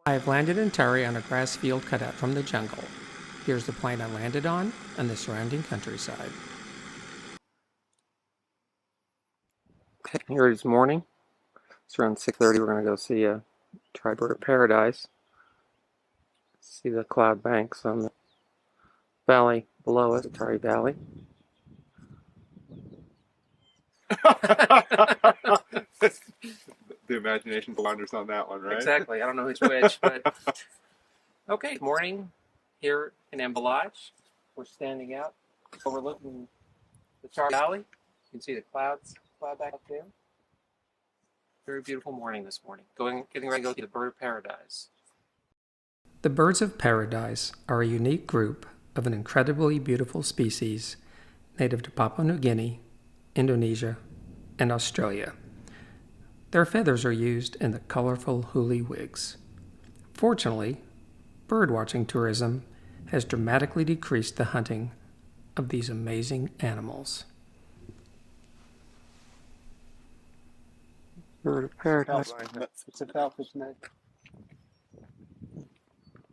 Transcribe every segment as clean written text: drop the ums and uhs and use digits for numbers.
I have landed in Tari on a grass field cut out from the jungle. Here's the plane I landed on and the surrounding countryside. Here it is morning. It's around 6:30. We're going to go see a Bird of Paradise. See the cloud banks on the valley below us, the Tari Valley. The imagination wanders on that one, right? Exactly. I don't know who's which, but okay. Morning here in Emballage. We're standing out overlooking the Tari Valley. You can see the cloud back up there. Very beautiful morning this morning. Getting ready to go to the Bird of Paradise. The birds of paradise are a unique group of an incredibly beautiful species native to Papua New Guinea, Indonesia, and Australia. Their feathers are used in the colorful huli wigs. Fortunately, birdwatching tourism has dramatically decreased the hunting of these amazing animals. Bird of Paradise. It's a falcon's nest.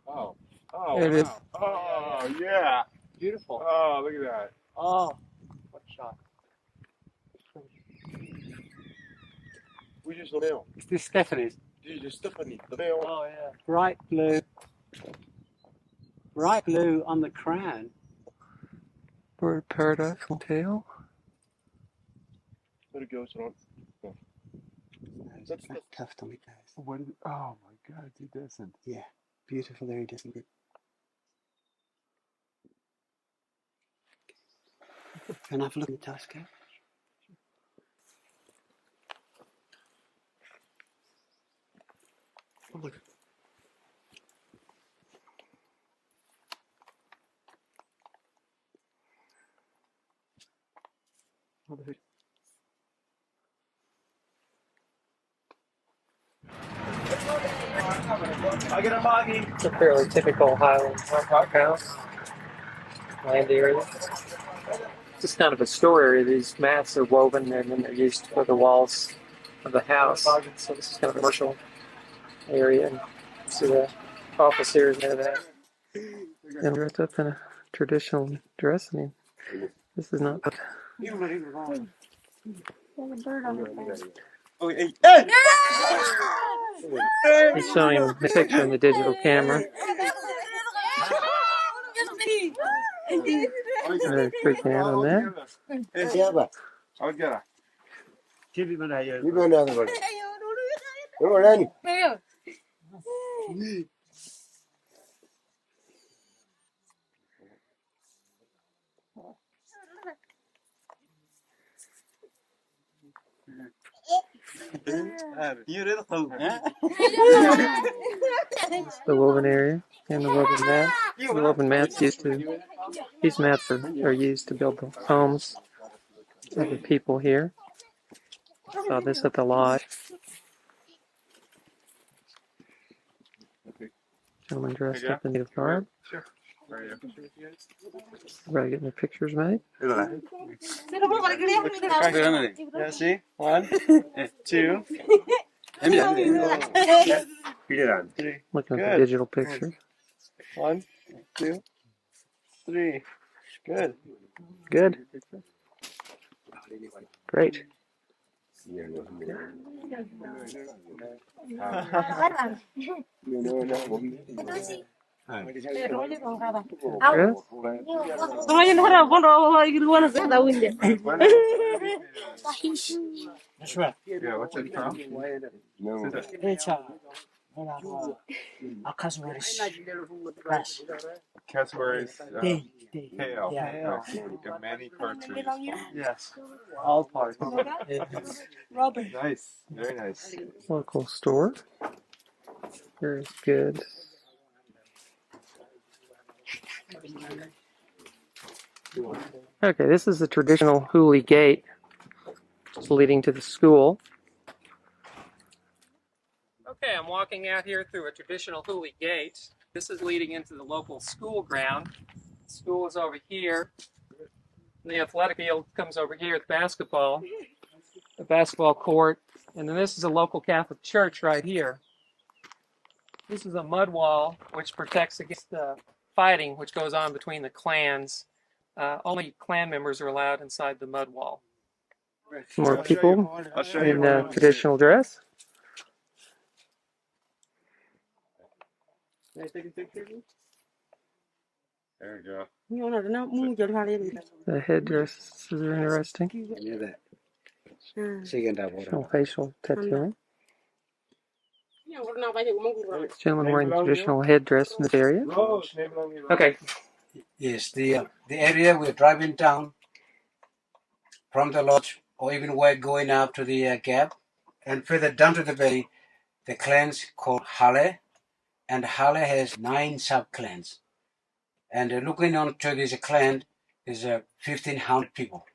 Oh, It is. wow. Oh, yeah. Beautiful. Oh, look at that. Oh, what a shot. We just nail. It's this Stephanie's. Just Stephanie, the nail. Oh, yeah. Bright blue. Bright blue on the crown. Bird of Paradise on tail. Let it go, son. That's tough tummy guys. What is it? Oh my God, he doesn't. Yeah, beautiful iridescent. Can I have a look at the telescope? Oh, look. Oh, there. It's a fairly typical Highland house, land area. It's kind of a store area. These mats are woven and then they're used for the walls of the house. So this is kind of a commercial area. And see the office here is near that. And dressed up in a traditional dress. I mean, this is not. There's a bird on the face. Oh, hey! He's showing him the picture in the digital camera. They're freaking out on that. Siapa? I'll get her. Cibi mana ya? Di mana tu? Di mana ni? It's the woven area and the woven mat. The woven mats these mats are used to build the homes of the people here. Saw this at the lodge. Gentleman dressed up in native garb. Sure. Right here. Everybody getting their pictures made. Yeah, see? 1, 2. Looking at the digital picture. 1, 2, 3. Good. Good. Great. Yeah, what's it from? Cassowaries. Tail. Many cartridges. Yes. All parts. Nice. Very nice. Local store. Very good. Okay, this is the traditional huli gate leading to the school. Okay, I'm walking out here through a traditional huli gate. This is leading into the local school ground. The school is over here. The athletic field comes over here with basketball, the basketball court, and then this is a local Catholic church right here. This is a mud wall which protects against the fighting which goes on between the clans. Only clan members are allowed inside the mud wall. More people I'll show you. in traditional dress. Can I take a picture of you? There you go. The headdresses are interesting. No facial tattooing. Gentleman wearing the traditional headdress in this area. Okay. Yes, the area we're driving down from the lodge, or even we're going up to the gap, and further down to the valley, the clans called Hale, and Hale has 9 sub-clans. And looking on to this clan is 1,500 people.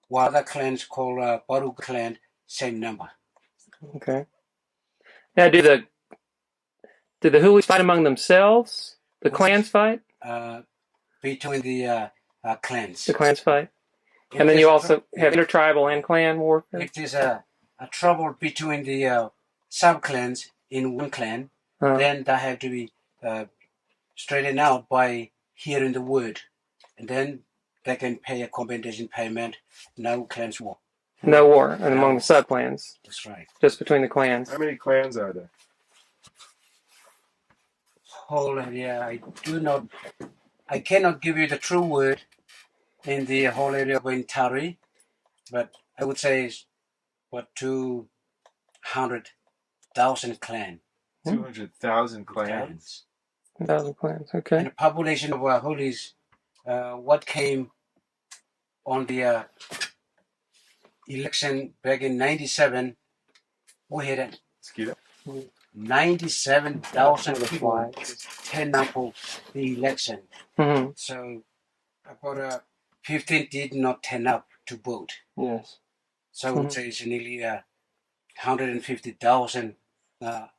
While other clans called Baru clan, same number. Okay. Now, do the Hulis fight among themselves? The clans fight? Between the clans. The clans fight. If And then there's you a also tr- have intertribal and clan warfare? If there's a trouble between the sub-clans in one clan, then that have to be straightened out by hearing the word. And then they can pay a compensation payment. No clans war. No war and among the sub-clans. That's right. Just between the clans. How many clans are there? Whole area, I cannot give you the true word in the whole area of Tari, but I would say it's what 200,000 clans. 200,000 clans. 1,000 clans, And okay. the population of Holis, what came on the election back in 97, we had Mosquito? 97,000 people turn up for the election. Mm-hmm. So about 15 did not turn up to vote. Yes. So I would say it's nearly 150,000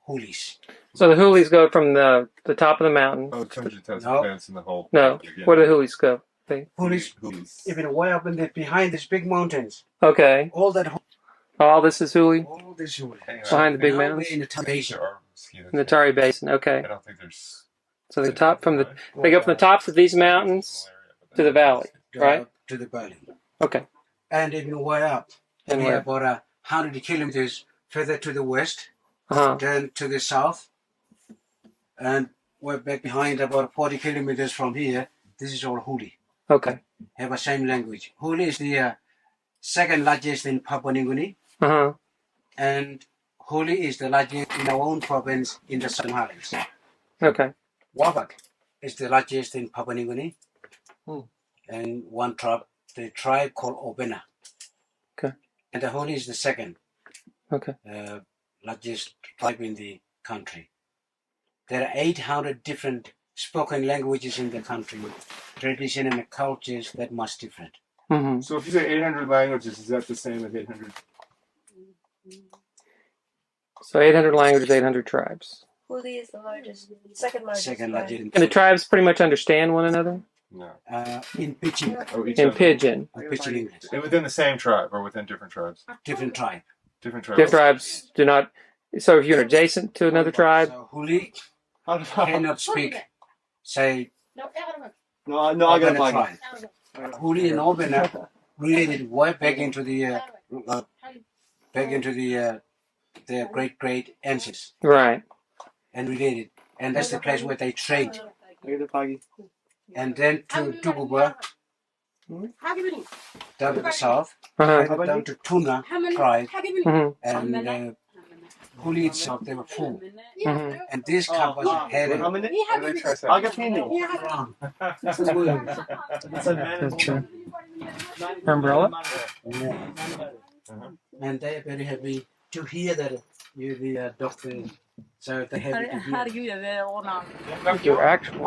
Holis. So the Hulis go from the top of the mountain. Oh, 200,000 No. clans in the whole. No. Yeah. Where do the Hulis go? Holis, Who's- even way up in behind these big mountains. Okay. All that, All this is Huli? all this Huli. Hang on. Behind the big Now mountains? we're in the Tari Basin. There are mosquitoes. In the Tari Basin, okay. I don't think there's. So the top from the they go from the tops of these mountains to the valley, right? To the valley. Okay. And even way up. And we where? about 100 kilometers further to the west, Uh-huh. then to the south. And we're back behind about 40 kilometers from here. This is all Huli. Okay. Have the same language. Huli is the second largest in Papua New Guinea. Uh-huh. And Huli is the largest in our own province in the Southern Highlands. Okay. Wabak is the largest in Papua New Guinea. And one tribe, the tribe called Obena. Okay. And the Huli is the second Okay. largest tribe in the country. There are 800 different spoken languages in the country, tradition and cultures that much different. Mm-hmm. So if you say 800 languages, is that the same as 800? So 800 languages, 800 tribes. Huli is the largest, second largest. Second tribe. largest. And the tribes pretty much understand one another? No. In Pidgin, Oh, each In other. Pidgin. Pidgin English. And within the same tribe or within different tribes? Different tribe. Different tribes. Different tribes do not. So if you're adjacent to another tribe, So Huli No, cannot speak, say, I got a Obena bug. tribe. Huli and Obena related way back into the their great ancestors right? and related, and that's the place where they trade. I got a buggy. And then to Tuguba, down to the south, Uh-huh. right down to Tuna tribe, Mm-hmm. and Huli itself, they were full. Mm-hmm. And this cup was headed How many? What do they try to I got penny. around. It's a man. That's true. Umbrella? And they're very happy to hear that you're the doctor. So they're happy to hear. Your actual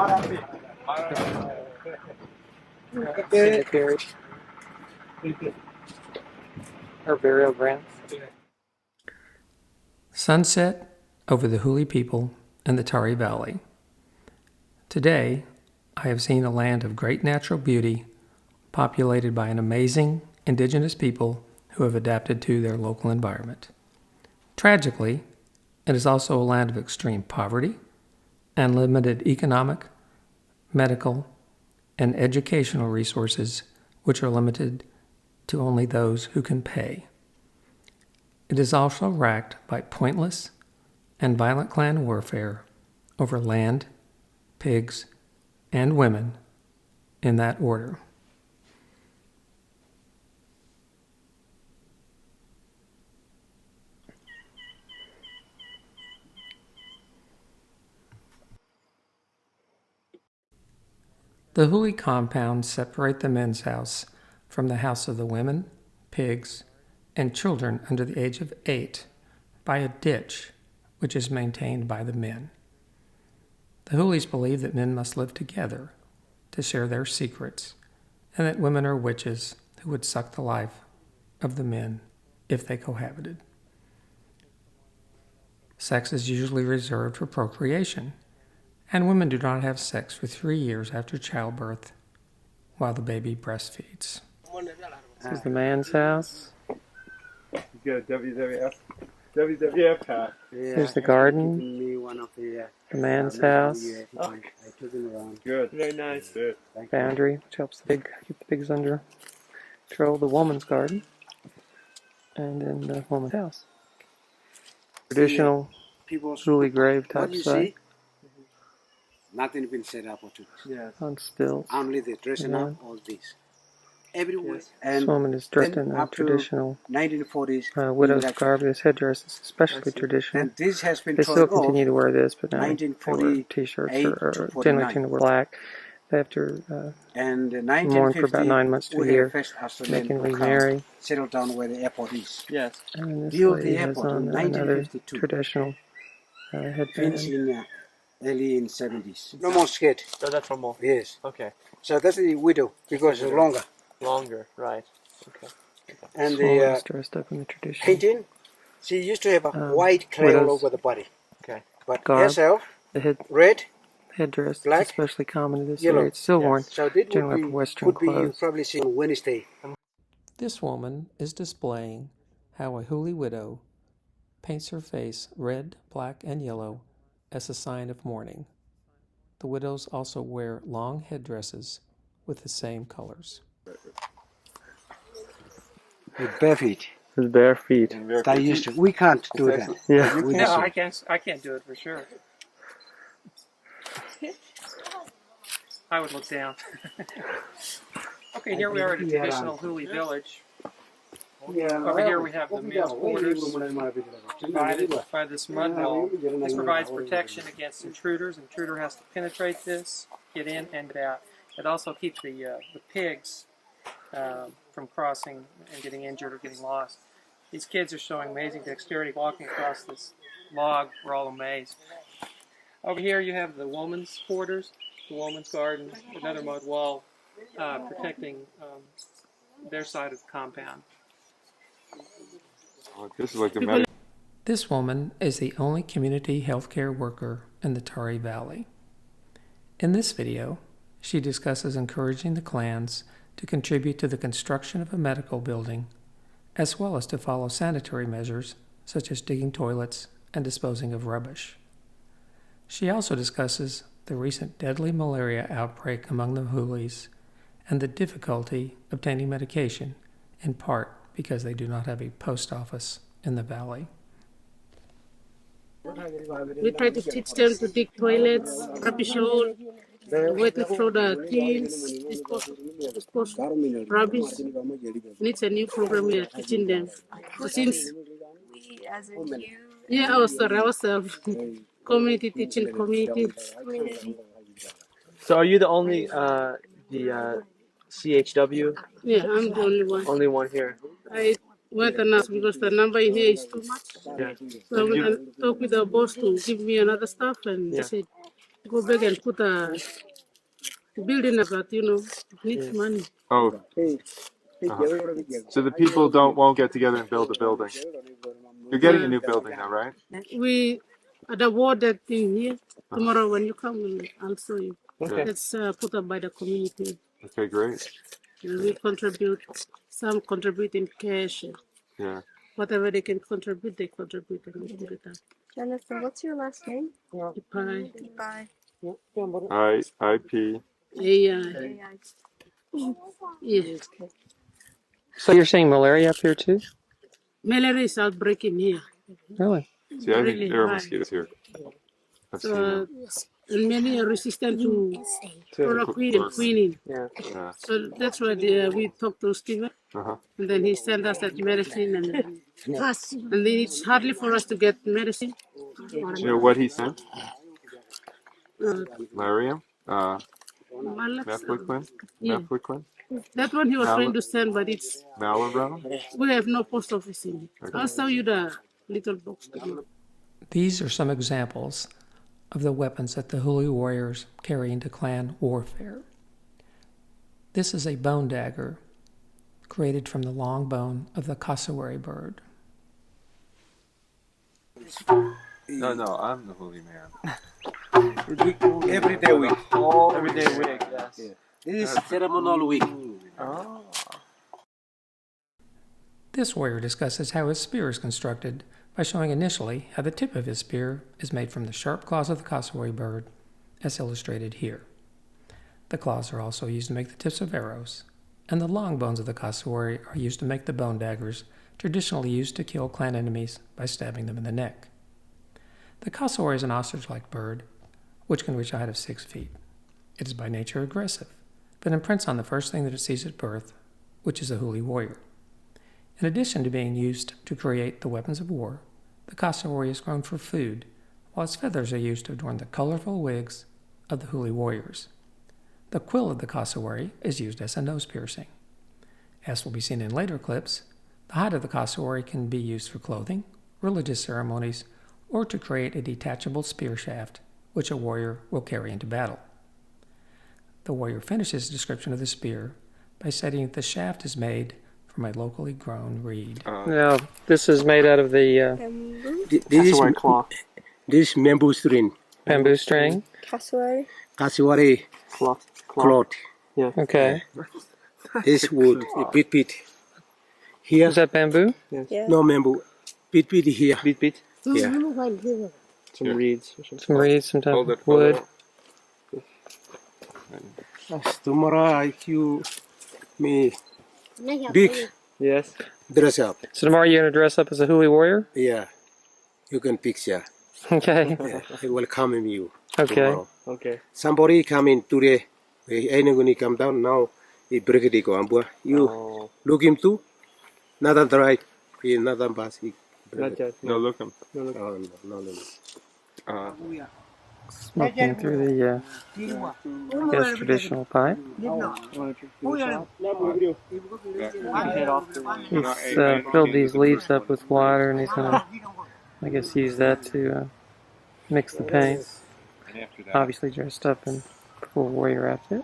cemetery. Or burial grounds. Sunset over the Huli people and the Tari Valley. Today, I have seen a land of great natural beauty, populated by an amazing indigenous people who have adapted to their local environment. Tragically, It is also a land of extreme poverty and limited economic, medical, and educational resources, which are limited to only those who can pay. It is also racked by pointless and violent clan warfare over land, pigs, and women, in that order. The Huli compounds separate the men's house from the house of the women, pigs, and children under the age of 8 by a ditch, which is maintained by the men. The Hulis believe that men must live together to share their secrets, and that women are witches who would suck the life of the men if they cohabited. Sex is usually reserved for procreation, and women do not have sex for 3 years after childbirth while the baby breastfeeds. This is the man's house. You get a WWF hat. Here's the garden, the man's house, I took him around. Good. Very nice. Good. boundary, which helps keep the pigs under control, the woman's garden, and then the woman's house. Traditional People's, Huli grave what type you site see, nothing been set up or to Yeah. on stilts. only the dressing up all this. Everywhere. Yes. This And woman is dressed then in a up to traditional 1940s, widow's like- garb. This headdress is especially traditional. and this has been They thrown still off. continue to wear this, but now they wear 1948 t-shirts to or generally 49. tend to wear black. They have to And mourn for about 9 months to a we year. have first They Australian can who come, remarry. settle down where the airport is. Yes. And this Built the lady has airport on in another 1952. traditional Finished headband. in early in 70s. No more skate. So that's one more. Yes. Okay. So that's the widow because it's longer. Longer. Right. Okay. And This woman the is dressed up in the traditional painting, she used to have a white clay all widow's over the body. Okay. But garb. herself, the red, headdress, black, is especially common in this yellow. area. It's still worn So that generally would for Western be, you clothes. probably see on Wednesday. This woman is displaying how a Huli widow paints her face red, black, and yellow as a sign of mourning. The widows also wear long headdresses with the same colors. With bare feet. His bare feet. They used to. We can't do that. Yeah. We No, just- I can't do it for sure. I would look down. Okay, here we are at a traditional Huli village. Over here we have the men's quarters divided by this mud wall. This provides protection against intruders. Intruder has to penetrate this, get in, and get out. It also keeps the pigs from crossing and getting injured or getting lost. These kids are showing amazing dexterity walking across this log. We're all amazed. Over here you have the woman's quarters, the woman's garden, another mud wall protecting their side of the compound. This is like the This woman is the only community healthcare worker in the Tari Valley. In this video, she discusses encouraging the clans to contribute to the construction of a medical building, as well as to follow sanitary measures such as digging toilets and disposing of rubbish. She also discusses the recent deadly malaria outbreak among the Hulis and the difficulty obtaining medication, in part because they do not have a post office in the valley. We try to teach them to dig toilets, rubbish out, where to throw the cleans, dispose rubbish. It's a new program we are teaching them. Since We as in you. yeah, ourselves, community teaching community. So are you the only CHW? Yeah, I'm the only one. Only one here. I went and asked because the number in here is too much. Yeah. So I went and talked with the boss to give me another stuff, and they said go back and put a building, but needs money. Oh. So the people won't get together and build a building. You're getting a new building now, right? We at the ward that thing here tomorrow when you come, I'll show you. Okay. It's put up by the community. Okay, great. And we contribute. Some contribute in cash. Yeah. Whatever they can contribute, they contribute and we put it up. Jennifer, what's your last name? Pi, Bye. IP. AI. Yeah. So you're saying malaria up here too? Malaria is outbreaking here. Really? See, I Really think there are high. mosquitoes here. I've seen So, them. and many are resistant to chloroquine and quinine. Yeah. Yeah. So that's why we talked to Steven, Uh-huh. and then he sent us that medicine, and then it's hardly for us to get medicine. You know what he sent? Uh, Malarium? Malax, Mefloquine? yeah, Mefloquine? that one he was trying to send, but it's Malarum? we have no post office in it. Okay. I'll show you the little box. These are some examples of the weapons that the Hulu warriors carry into clan warfare. This is a bone dagger created from the long bone of the cassowary bird. No, I'm the holy man. Everyday week. Everyday wig, yes. This is ceremonial week. Oh. This warrior discusses how his spear is constructed by showing initially how the tip of his spear is made from the sharp claws of the cassowary bird, as illustrated here. The claws are also used to make the tips of arrows, and the long bones of the cassowary are used to make the bone daggers traditionally used to kill clan enemies by stabbing them in the neck. The cassowary is an ostrich-like bird, which can reach a height of 6 feet. It is by nature aggressive, but imprints on the first thing that it sees at birth, which is a Huli warrior. In addition to being used to create the weapons of war, the cassowary is grown for food, while its feathers are used to adorn the colorful wigs of the Huli warriors. The quill of the cassowary is used as a nose piercing. As will be seen in later clips, the hide of the cassowary can be used for clothing, religious ceremonies, or to create a detachable spear shaft, which a warrior will carry into battle. The warrior finishes his description of the spear by stating that the shaft is made from a locally grown reed. Now, this is made out of the Cassowary cloth. This bamboo string. bamboo string. Cassowary. Cassowary Cloth. cloth. Yeah. Okay. This wood, bit. Here, Is that bamboo? Yes. Yeah. no bamboo. Bit here. Beat. Yeah. Some reeds or something. Some reeds, some type Hold of it. wood. Tomorrow you me big Yes. dress up. So tomorrow you're going to dress up as a Huli warrior? Yeah. You can picture. Okay. Yeah. It will come in you. Okay. Tomorrow. Okay. Somebody come in today. Anyone come down now. He break it go. You Oh. look him too. Nothing dry. He nothing pass. He break Not it. yet. No, look him. No, look. Oh, no. Smoking through the, I guess, traditional pipe. He's filled these leaves up with water, and he's going to, I guess, use that to mix the paint. Obviously dressed up in full warrior outfit.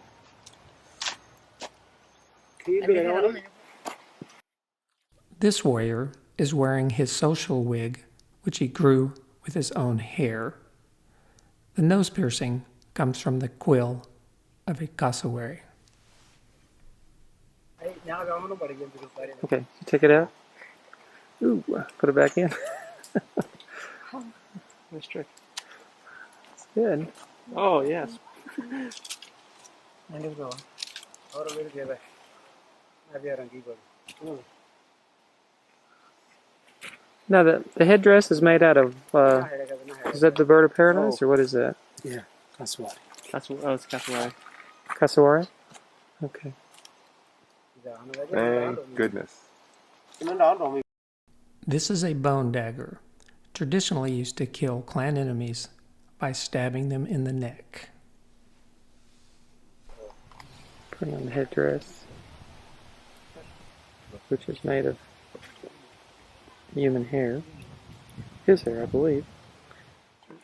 This warrior is wearing his social wig, which he grew with his own hair. The nose piercing comes from the quill of a cassowary. Okay, take it out. Ooh, put it back in. Nice trick. It's good. Oh, yes. Now, the headdress is made out of, is that the bird of paradise, or what is that? Yeah. That's why. It's cassowary. Cassowary? Okay. Thank goodness. This is a bone dagger, traditionally used to kill clan enemies by stabbing them in the neck. Putting on the headdress, which is made of human hair. His hair, I believe.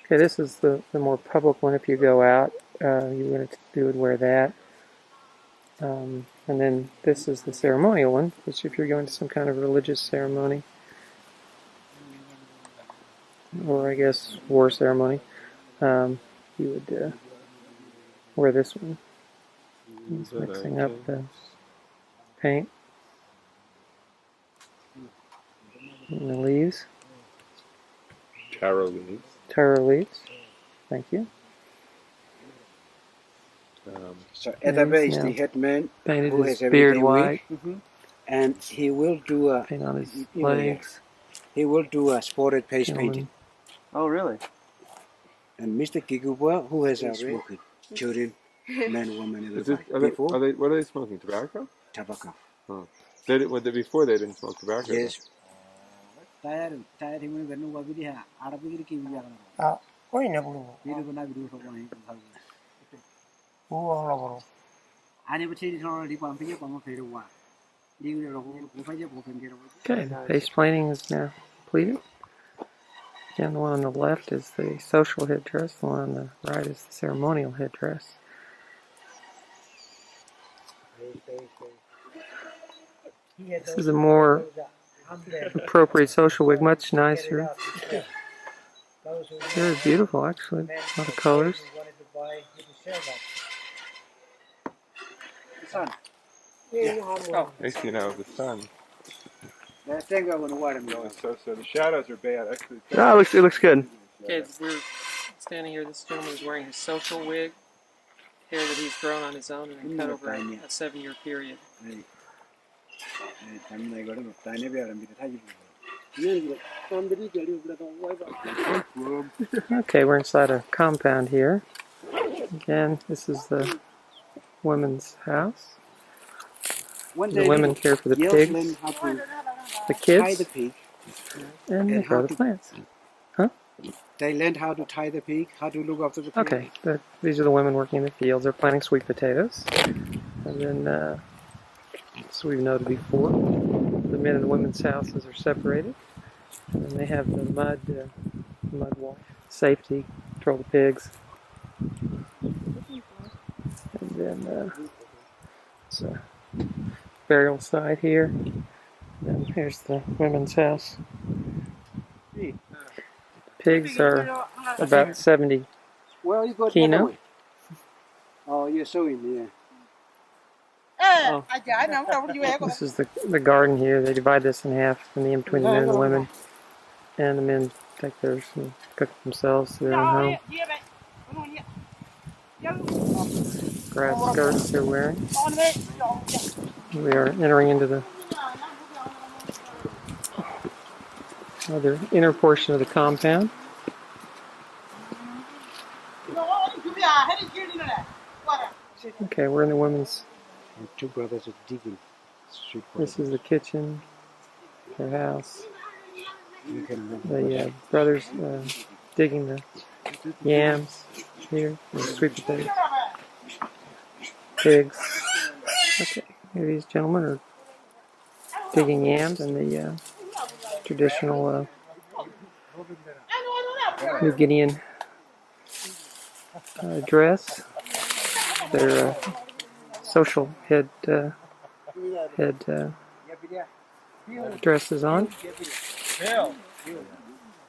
Okay, this is the more public one. If you go out, you would wear that. And then this is the ceremonial one, which if you're going to some kind of religious ceremony, or I guess war ceremony, you would wear this one. He's mixing up the paint and the leaves. Taro leaves. Taro leaves. Thank you. So at the He's base, now the head man painted who his has beard everything white. and he will do a Paint on his you know, yeah. legs. He will do a spotted paste Gentleman. painting. Oh, really? And Mr. Giguba, who has smoking, children, men, women, Is it, everybody. Before what are they smoking? Tobacco? tobacco. Oh. Before they didn't smoke tobacco. Yes. Okay, face painting is now completed. Again, the one on the left is the social headdress. The one on the right is the ceremonial headdress. This is a more appropriate social wig, much nicer. Very beautiful, actually. A lot of colors. Makes you know the sun. So the shadows are bad. Actually, Ah, it looks good. Okay, we're standing here. This gentleman is wearing his social wig, hair that he's grown on his own and cut over a 7-year period. Okay, we're inside a compound here. Again, this is the women's house. The women care for the pigs, the kids, and they grow the plants. Huh? They learned how to tie the pig, how to look after the pig. Okay, these are the women working in the fields. They're planting sweet potatoes. And then, as we've noted before, the men and the women's houses are separated. And then they have the mud wall, safety, control the pigs. And then it's a burial site here. And then here's the women's house. Pigs are about 70 Well, you got kilo. Oh, you're sewing, yeah. Oh. This is the garden here. They divide this in half between the men and the women. And the men take theirs and cook it themselves to their own home. Grass skirts they're wearing. We are entering into the other inner portion of the compound. Okay, we're in the women's. And two brothers are digging. This is the kitchen, their house. The brothers digging the yams here, the sweet potatoes, pigs. Okay, here these gentlemen are digging yams in the traditional New Guinean dress. Their social head dresses on.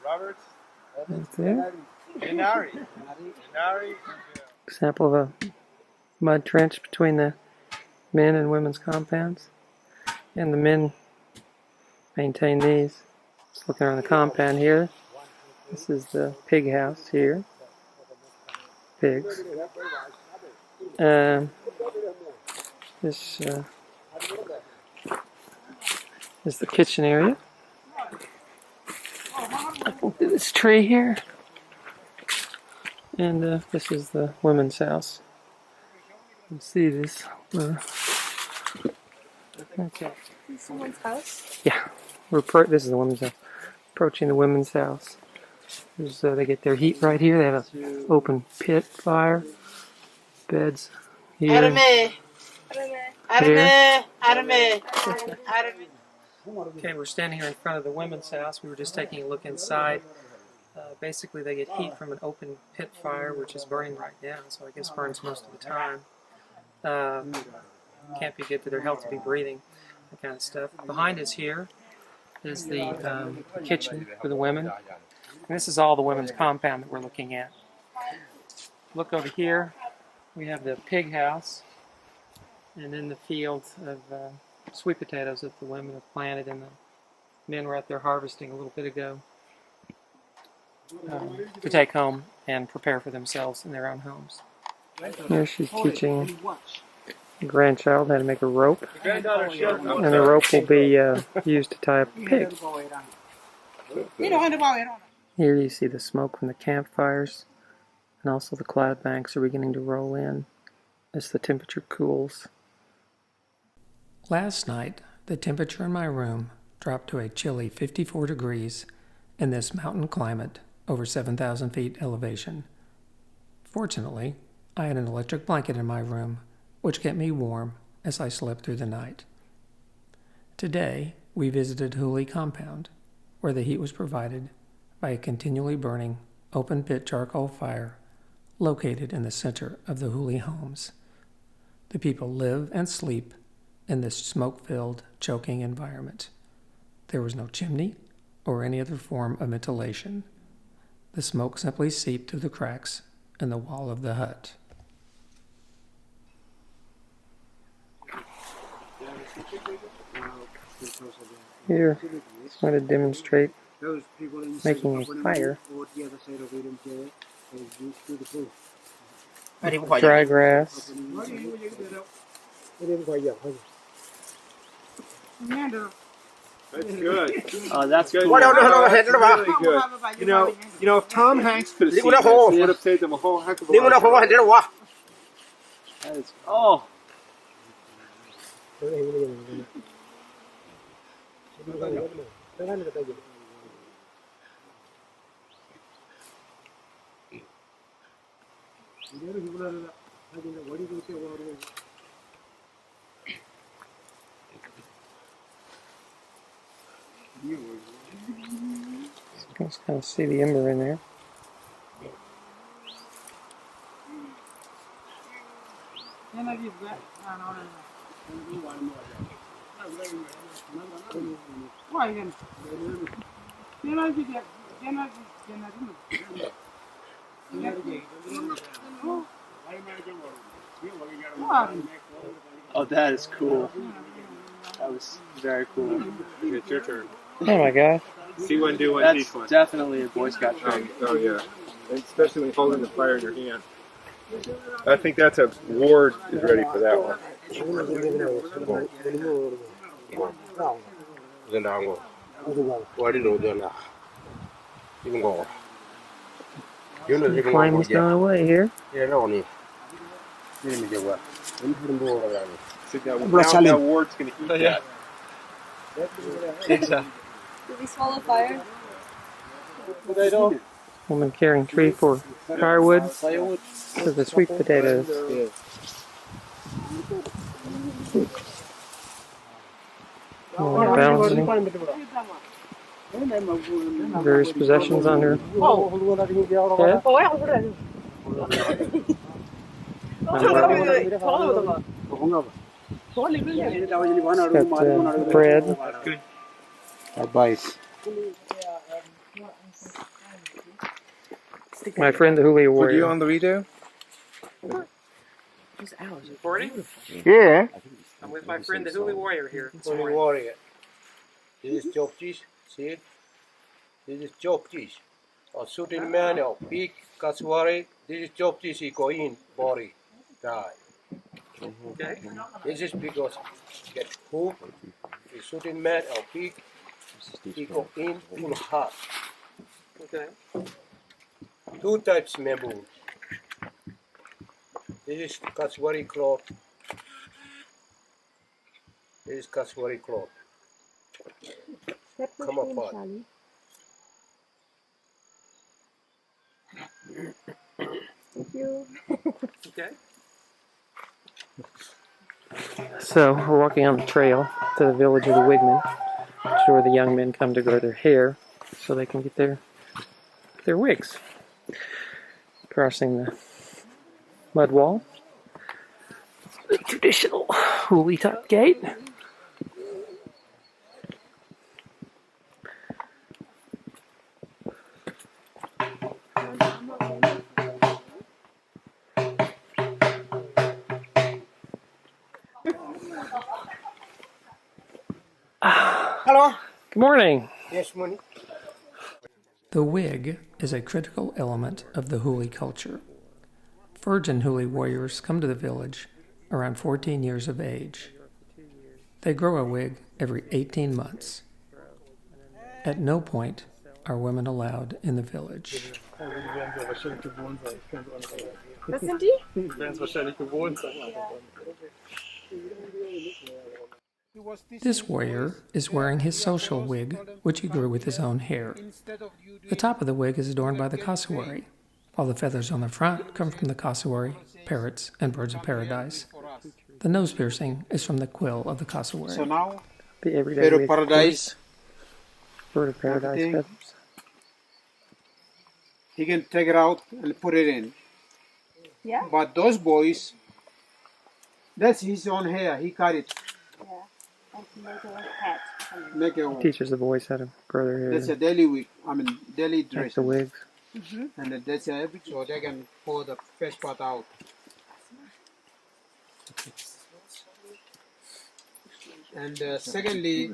Roberts. Right there. Tari. Example of a mud trench between the men and women's compounds. And the men maintain these. Just looking around the compound here. This is the pig house here. Pigs. This is the kitchen area. Up through this tree here. And this is the women's house. You can see this. Okay. Someone's house? Yeah. This is the women's house. Approaching the women's house. They get their heat right here. They have an open pit fire. Beds here. Okay, we're standing here in front of the women's house. We were just taking a look inside. Basically, they get heat from an open pit fire, which is burning right now, so I guess burns most of the time. Can't be good for their health to be breathing, that kind of stuff. Behind us here is the kitchen for the women. And this is all the women's compound that we're looking at. Look over here. We have the pig house, and then the fields of sweet potatoes that the women have planted, and the men were out there harvesting a little bit ago. to take home and prepare for themselves in their own homes. Here she's teaching a grandchild how to make a rope, and the rope will be used to tie up a pig. Here you see the smoke from the campfires, and also the cloud banks are beginning to roll in as the temperature cools. Last night, the temperature in my room dropped to a chilly 54 degrees in this mountain climate over 7,000 feet elevation. Fortunately, I had an electric blanket in my room, which kept me warm as I slept through the night. Today, we visited Hulu compound, where the heat was provided by a continually burning open-pit charcoal fire located in the center of the Hulu homes. The people live and sleep in this smoke-filled, choking environment. There was no chimney or any other form of ventilation. The smoke simply seeped through the cracks in the wall of the hut. Here, I'm going to demonstrate making a fire. Dry grass. That's good. Oh, that's good. That's really good. You know, if Tom Hanks could have seen this, it would have saved him a whole heck of a lot of money. That is, oh. Just kind of see the ember in there. Oh, that is cool. That was very cool. It's your turn. Oh my God. See one, do one, That's teach one. definitely a Boy Scout trick. Oh yeah. Especially when you're holding the fire in your hand. I think that's a Ward is ready for that one. The flame is going away here. So now Ward's going to eat that. Did we swallow fire? Woman carrying tree for firewood for the sweet potatoes. Balancing various possessions on her head. Got bread. Advice. My friend the Hulu Were you warrior. on the video? Recording? Yeah. I'm with my friend the Hulu warrior here this morning. Warrior. This is Joptis. See? This is Joptis. A shooting man or pig, Kaswari. This is Joptis. He go in body, die. Okay. This is because get hook. The shooting man or pig. He go in full heart. Okay. Two types member. This is Kaswari cloth. This is Kaswari cloth. Come apart. Thank you. Okay. So we're walking on the trail to the village of the Wigmen, which is where the young men come to grow their hair so they can get their wigs. Crossing the mud wall, the traditional woolly top gate. Hello. Good morning. Yes, money. The wig is a critical element of the Huli culture. Virgin Huli warriors come to the village around 14 years of age. They grow a wig every 18 months. At no point are women allowed in the village. Was sind die? This warrior is wearing his social wig, which he grew with his own hair. The top of the wig is adorned by the cassowary, while the feathers on the front come from the cassowary, parrots, and birds of paradise. The nose piercing is from the quill of the cassowary. So now, The everyday bird of wig, paradise, bird of paradise everything. feathers. he can take it out and put it in. Yeah? But those boys, that's his own hair. He cut it. Yeah. And make a hat. Make a, Teaches the boys how to grow their hair, that's a daily wig. Daily make dress. the wigs. And that's every so they can pull the fresh part out. And secondly,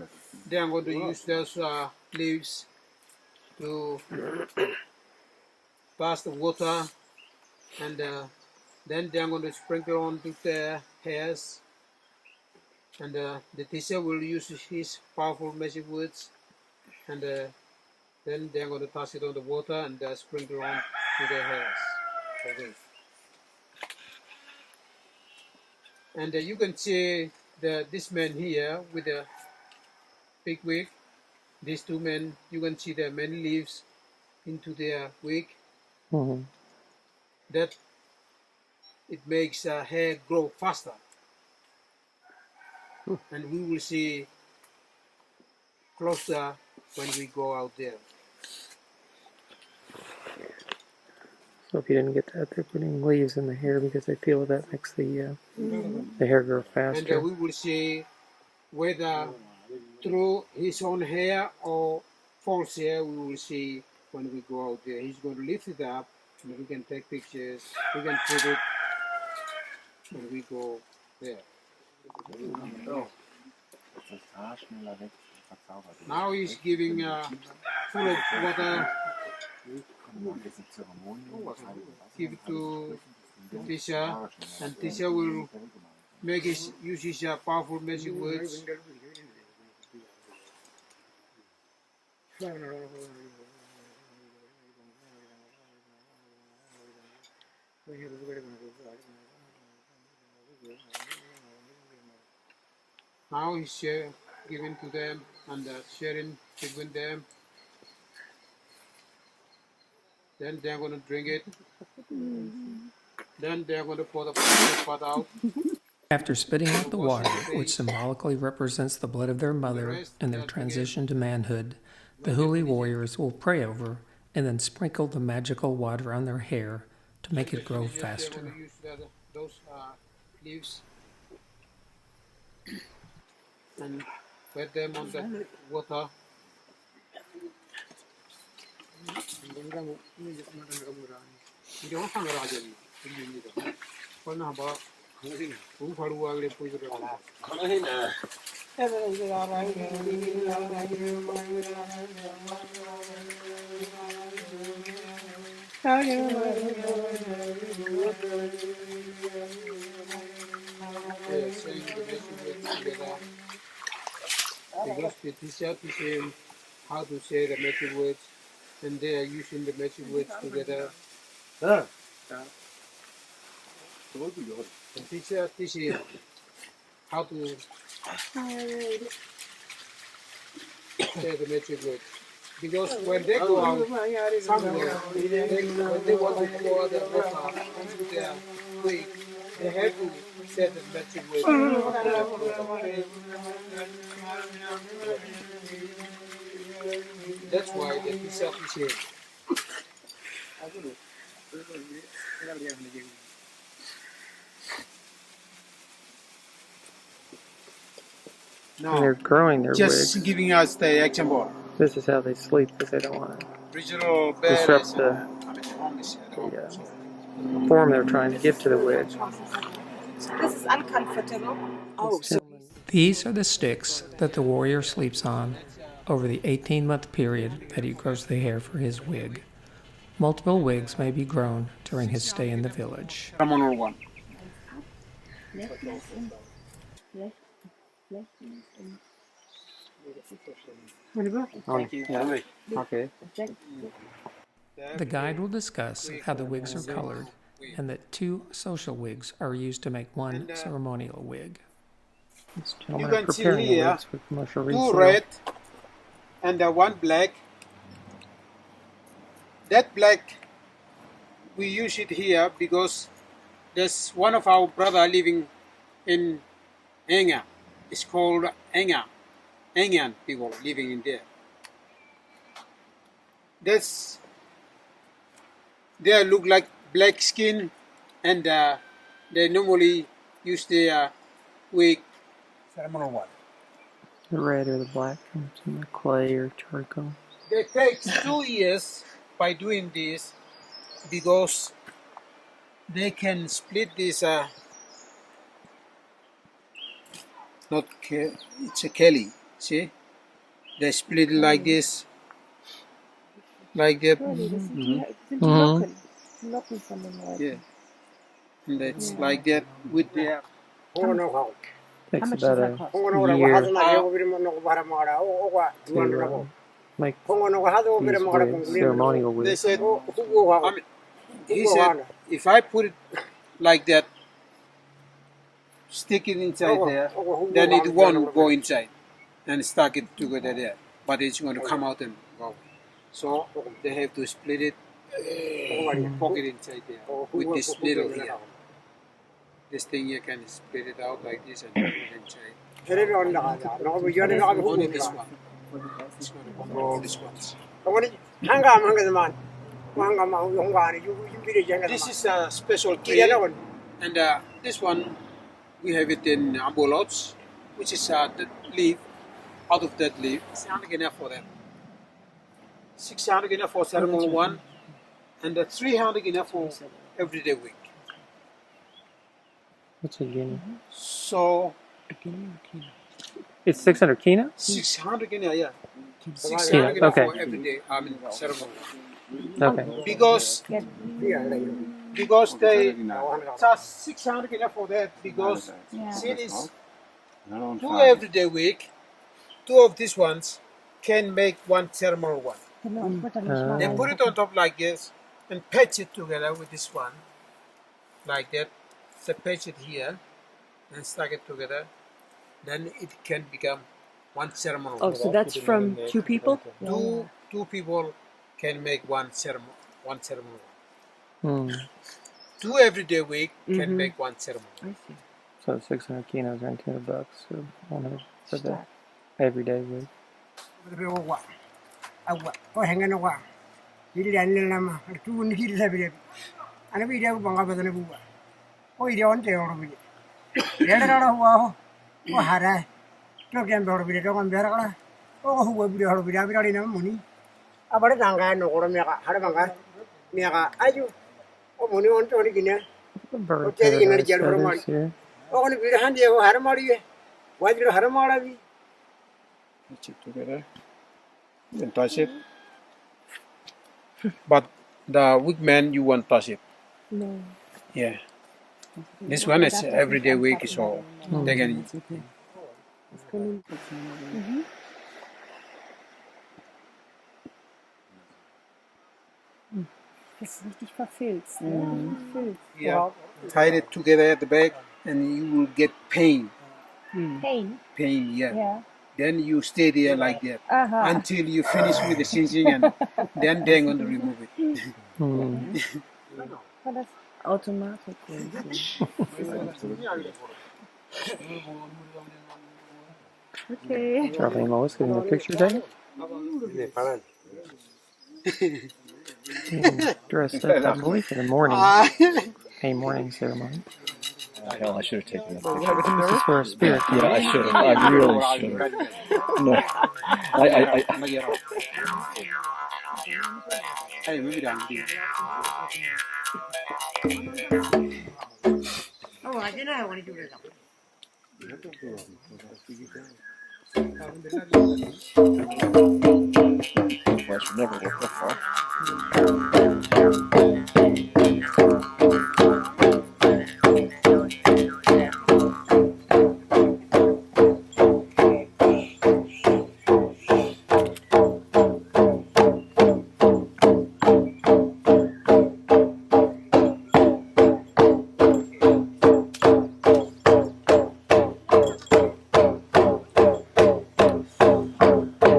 they are going to use those leaves to pass the water, and then they are going to sprinkle onto their hairs. And the teacher will use his powerful magic words, and then they are going to toss it on the water and sprinkle on to their hairs. Okay. And you can see this man here with the big wig. These two men, you can see there are many leaves into their wig. Mm-hmm. That it makes hair grow faster. And we will see closer when we go out there. So if you didn't get that, they're putting leaves in the hair because they feel that makes the hair grow And faster. we will see whether through his own hair or false hair, we will see when we go out there. He's going to lift it up and we can take pictures. We can put it when we go there. Now he's giving full of water. Give it to Tisha, and Tisha will use his powerful magic words. Now he's giving to them and sharing between them. Then they're going to drink it. Then they're going to pour the pot out. After spitting out the water, which symbolically represents the blood of their mother and their transition to manhood, the Huli warriors will pray over and then sprinkle the magical water on their hair to make it grow faster. They're going to use those leaves and wet them on the water. Because the teacher teach him how to say the magic words, and they are using the magic words together. The teacher teach him how to say the magic words. Because when they go out somewhere, when they want to pour the water into their wig, they have to say the magic words. That's why the teacher teach him. And they're growing their Just wigs. giving us the example. This is how they sleep because they don't want to Regional disrupt the form they're trying to give to the wig. This is uncomfortable. Oh, so These are the sticks that the warrior sleeps on over the 18-month period that he grows the hair for his wig. Multiple wigs may be grown during his stay in the village. Ceremonial one. Okay. The guide will discuss how the wigs are colored and that 2 social wigs are used to make one ceremonial wig. This You gentleman can are see preparing the here wigs for commercial 2 resale. red and 1 black. That black, we use it here because there's one of our brother living in Enga. It's called Enga. Engan people living in there. They look like black skin, and they normally use their wig. Ceremonial one. The red or the black comes in the clay or charcoal. It takes 2 years by doing this because they can split this. It's a Kelly. See, they split it like this, like that. Yeah, and it's like that with their. Takes about a year to make these wigs, ceremonial They wigs. said, he said, if I put it like that, stick it inside there, then it won't go inside and stuck it together there. But it's going to come out and go. So they have to split it and poke it inside there with this little here. This thing you can split it out like this and put it inside. Only this one. It's going to come all these ones. This is a special tree, and this one we have it in ambolots, which is the leaf. Out of that leaf, 600 Guinea for that. 600 Guinea for ceremonial one, and 300 Guinea for everyday week. What's a guinea? So It's 600 kina? 600 Guinea, yeah. 600 Guinea okay. for everyday. Ceremonial. Okay. Because they charge 600 Guinea for that because cities 2 everyday week, 2 of these ones can make 1 ceremonial one. They put it on top like this and patch it together with this one, like that. So patch it here and stack it together. Then it can become 1 ceremonial. Oh, so that's from 2 people? Two people can make 1 ceremony. 1 ceremony. 2 everyday week can make 1 ceremony. I see. So 600 kinos are $200 or 100 for the everyday wig. Bird paradise feathers here. Put it together and touch it. But the wig man, you won't touch it. No. Yeah. This one is everyday wig, so they can. Das ist richtig verfilzt. Ne? Filz. Yeah. Tie it together at the back, and you will get pain. Pain. Pain, yeah. Yeah. Then you stay there like that until you finish with the cinching, and then they're going to remove it. Automatic. Okay. Charlie and Lois getting a picture taken? Dressed up, I believe, for the morning. A morning ceremony. Hell, I should have taken the picture. This is for a spirit. Yeah, I should have. I really should have. No. Hey, move it down. Oh, I didn't want to do that. Well, should never get that far.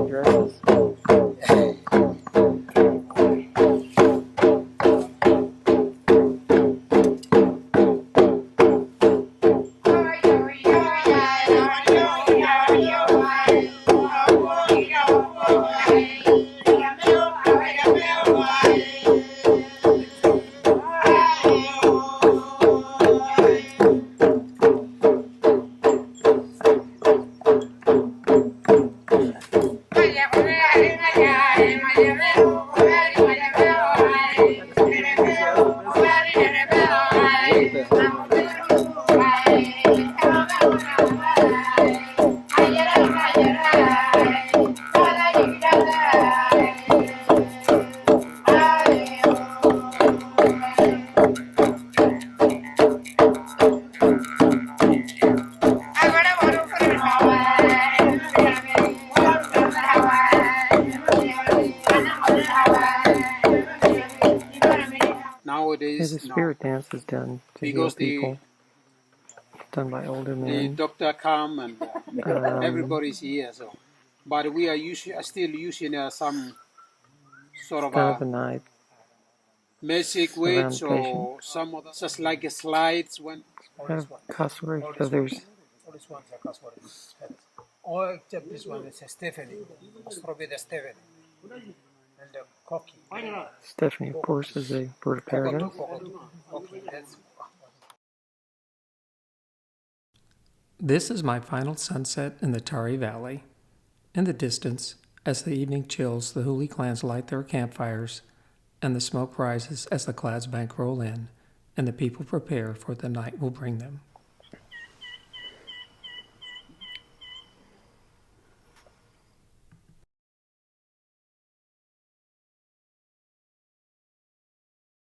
Dresses. Nowadays, There's a spirit dance is done to heal because people, done by older the men. doctor come and everybody's It's here. So, but we are still using some sort of done a at the night magic around weights the patient. or some of just like a slides when Kind of customary because there's all these ones are customer. Or except this one is a Stephanie, strawberry Stephanie, and the cocky. Stephanie, of course, is a bird of paradise. Okay, that's This is my final sunset in the Tari Valley. In the distance, as the evening chills, the Huli clans light their campfires, and the smoke rises as the clouds bank roll in, and the people prepare for what the night will bring them.